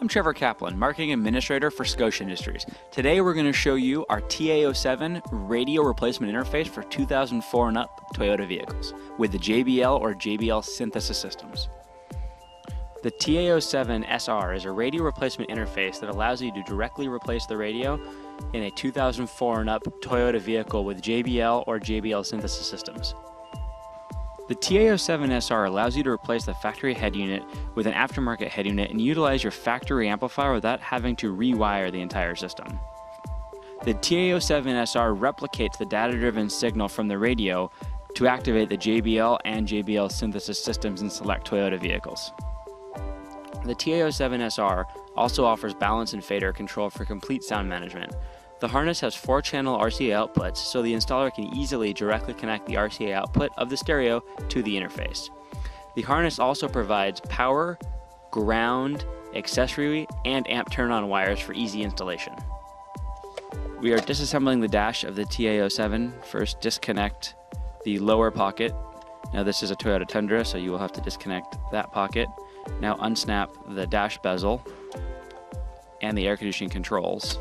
I'm Trevor Kaplan, Marketing Administrator for Scosche Industries. Today we're going to show you our TA07 radio replacement interface for 2004 and up Toyota vehicles with the JBL or JBL Synthesis systems. The TA07 SR is a radio replacement interface that allows you to directly replace the radio in a 2004 and up Toyota vehicle with JBL or JBL Synthesis systems. The TA07 SR allows you to replace the factory head unit with an aftermarket head unit and utilize your factory amplifier without having to rewire the entire system. The TA07 SR replicates the data-driven signal from the radio to activate the JBL and JBL Synthesis systems in select Toyota vehicles. The TA07 SR also offers balance and fader control for complete sound management. The harness has 4-channel RCA outputs, so the installer can easily directly connect the RCA output of the stereo to the interface. The harness also provides power, ground, accessory, and amp turn-on wires for easy installation. We are disassembling the dash of the TA07. First, disconnect the lower pocket. Now this is a Toyota Tundra, so you will have to disconnect that pocket. Now unsnap the dash bezel and the air conditioning controls.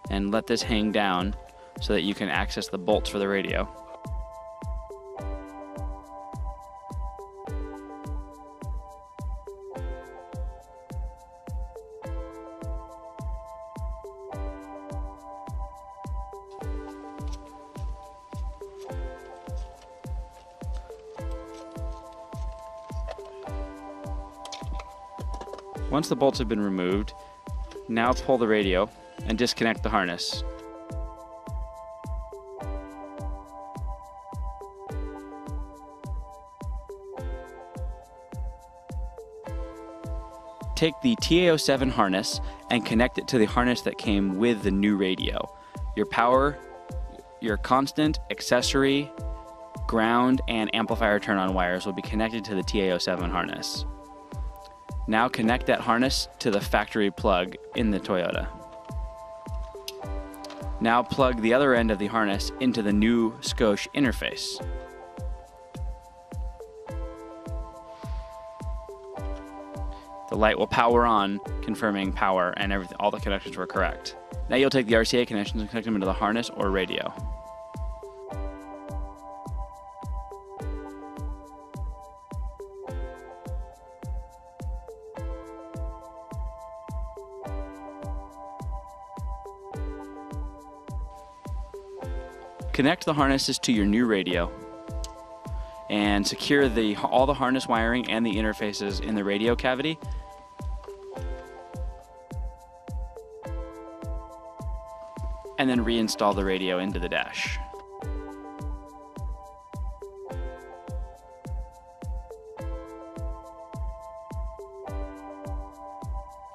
And let this hang down so that you can access the bolts for the radio. Once the bolts have been removed, now pull the radio and disconnect the harness. Take the TA07 harness and connect it to the harness that came with the new radio. Your power, your constant, accessory, ground, and amplifier turn-on wires will be connected to the TA07 harness. Now connect that harness to the factory plug in the Toyota. Now plug the other end of the harness into the new Scosche interface. The light will power on, confirming power, and everything, all the connections were correct. Now you'll take the RCA connections and connect them into the harness or radio. Connect the harnesses to your new radio and secure all the harness wiring and the interfaces in the radio cavity. And then reinstall the radio into the dash.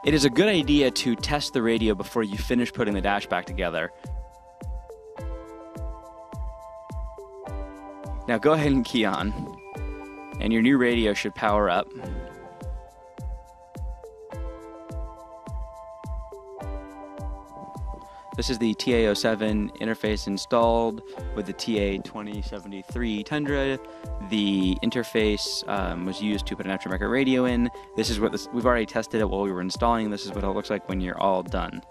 It is a good idea to test the radio before you finish putting the dash back together. Now go ahead and key on, and your new radio should power up. This is the TA07 interface installed with the TA2073 Tundra. The interface was used to put an aftermarket radio in. This is what we've already tested it while we were installing. This is what it looks like when you're all done.